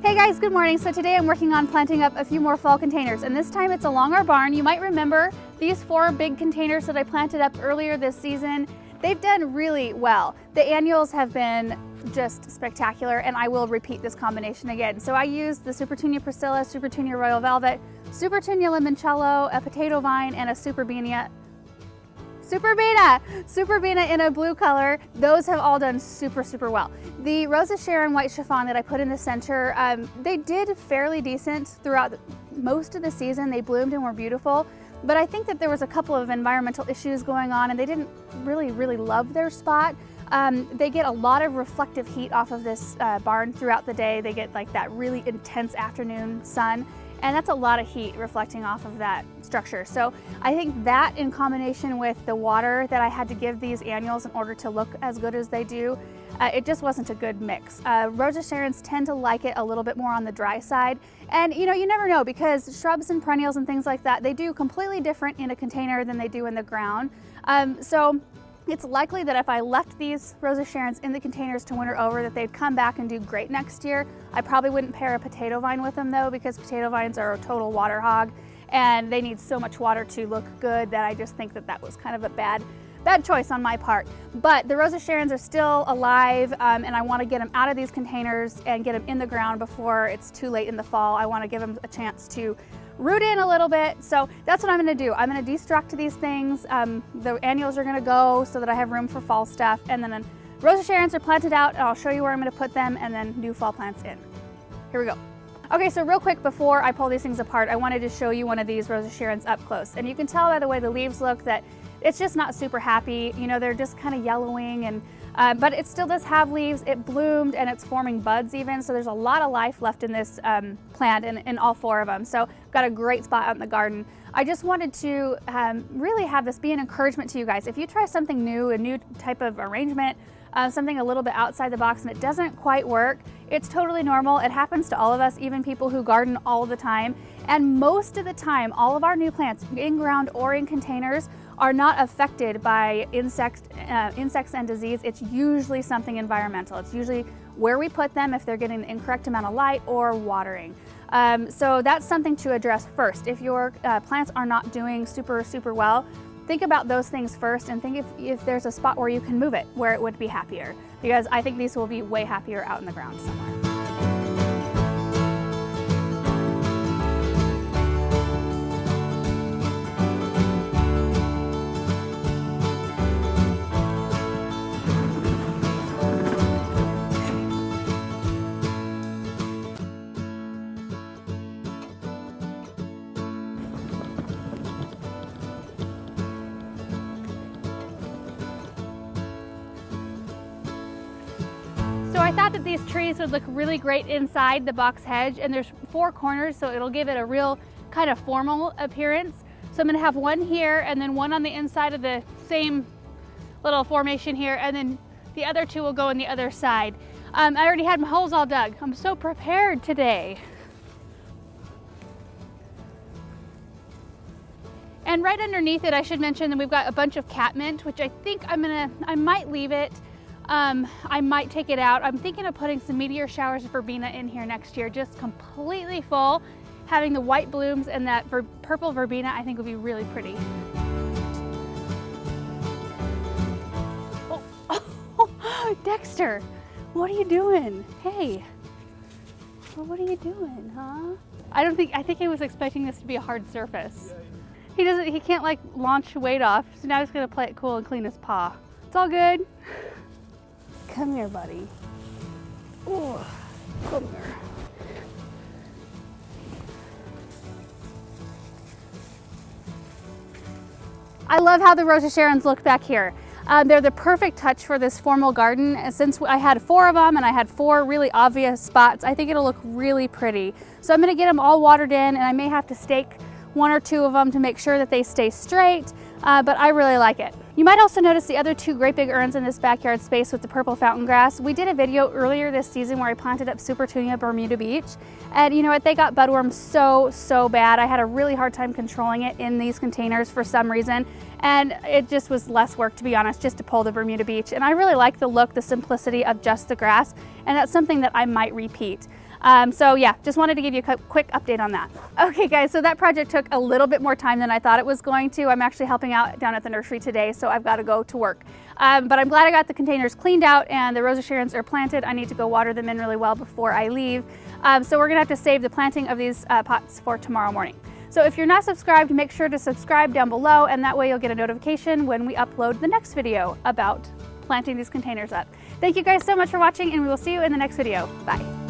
Hey guys, good morning. So today I'm working on planting up a few more fall containers, and this time it's along our barn. You might remember these 4 big containers that I planted up earlier this season. They've done really well. The annuals have been just spectacular, and I will repeat this combination again. So I used the Supertunia Priscilla, Supertunia Royal Velvet, Supertunia Limoncello, a potato vine, and a Superbina in a blue color. Those have all done super well. The Rosa Sharon white chiffon that I put in the center, they did fairly decent throughout most of the season. They bloomed and were beautiful, but I think that there was a couple of environmental issues going on and they didn't really love their spot. They get a lot of reflective heat off of this barn throughout the day. They get like that really intense afternoon sun, and that's a lot of heat reflecting off of that structure. So I think that in combination with the water that I had to give these annuals in order to look as good as they do, it just wasn't a good mix. Rosa Sharons tend to like it a little bit more on the dry side. And you know, you never know, because shrubs and perennials and things like that, they do completely different in a container than they do in the ground. So it's likely that if I left these Rosa Sharons in the containers to winter over, that they'd come back and do great next year. I probably wouldn't pair a potato vine with them though, because potato vines are a total water hog and they need so much water to look good that I just think that that was kind of a bad choice on my part. But the Rosa Sharons are still alive, and I want to get them out of these containers and get them in the ground before it's too late in the fall. I want to give them a chance to root in a little bit. So that's what I'm going to do. I'm going to destruct these things. The annuals are going to go so that I have room for fall stuff, and then Rosa Sharons are planted out, and I'll show you where I'm going to put them, and then new fall plants in. Here we go. Okay, so real quick before I pull these things apart, I wanted to show you one of these Rosa Sharons up close, and you can tell by the way the leaves look that it's just not super happy. You know, they're just kind of yellowing, and but it still does have leaves. It bloomed and it's forming buds even, so there's a lot of life left in this plant, in all 4 of them. So got a great spot out in the garden. I just wanted to really have this be an encouragement to you guys. If you try something new, a new type of arrangement, something a little bit outside the box and it doesn't quite work, it's totally normal. It happens to all of us, even people who garden all the time. And most of the time, all of our new plants, in ground or in containers, are not affected by insects and disease. It's usually something environmental. It's usually where we put them, if they're getting the incorrect amount of light or watering. So that's something to address first. If your plants are not doing super well, think about those things first and think if there's a spot where you can move it, where it would be happier. Because I think these will be way happier out in the ground somewhere. So I thought that these trees would look really great inside the box hedge, and there's 4 corners, so it'll give it a real kind of formal appearance. So I'm going to have one here and then one on the inside of the same little formation here, and then the other 2 will go on the other side. I already had my holes all dug. I'm so prepared today. And right underneath it, I should mention that we've got a bunch of catmint, which I think I might leave it. I might take it out. I'm thinking of putting some meteor showers of verbena in here next year, just completely full. Having the white blooms and that purple verbena, I think would be really pretty. Oh, Dexter, what are you doing? Hey, well, what are you doing, huh? I think he was expecting this to be a hard surface. He can't like launch weight off, so now he's gonna play it cool and clean his paw. It's all good. Come here, buddy. Oh, come here. I love how the Rosa Sharons look back here. They're the perfect touch for this formal garden. And since I had 4 of them and I had 4 really obvious spots, I think it'll look really pretty. So I'm gonna get them all watered in, and I may have to stake 1 or 2 of them to make sure that they stay straight, but I really like it. You might also notice the other 2 great big urns in this backyard space with the purple fountain grass. We did a video earlier this season where I planted up Supertunia Bermuda Beach, and you know what, they got budworm so bad. I had a really hard time controlling it in these containers for some reason, and it just was less work, to be honest, just to pull the Bermuda Beach. And I really like the look, the simplicity of just the grass, and that's something that I might repeat. So yeah, just wanted to give you a quick update on that. Okay guys, so that project took a little bit more time than I thought it was going to. I'm actually helping out down at the nursery today, so I've got to go to work. But I'm glad I got the containers cleaned out and the Rosa Sharons are planted. I need to go water them in really well before I leave. So we're gonna have to save the planting of these pots for tomorrow morning. So if you're not subscribed, make sure to subscribe down below, and that way you'll get a notification when we upload the next video about planting these containers up. Thank you guys so much for watching, and we will see you in the next video. Bye.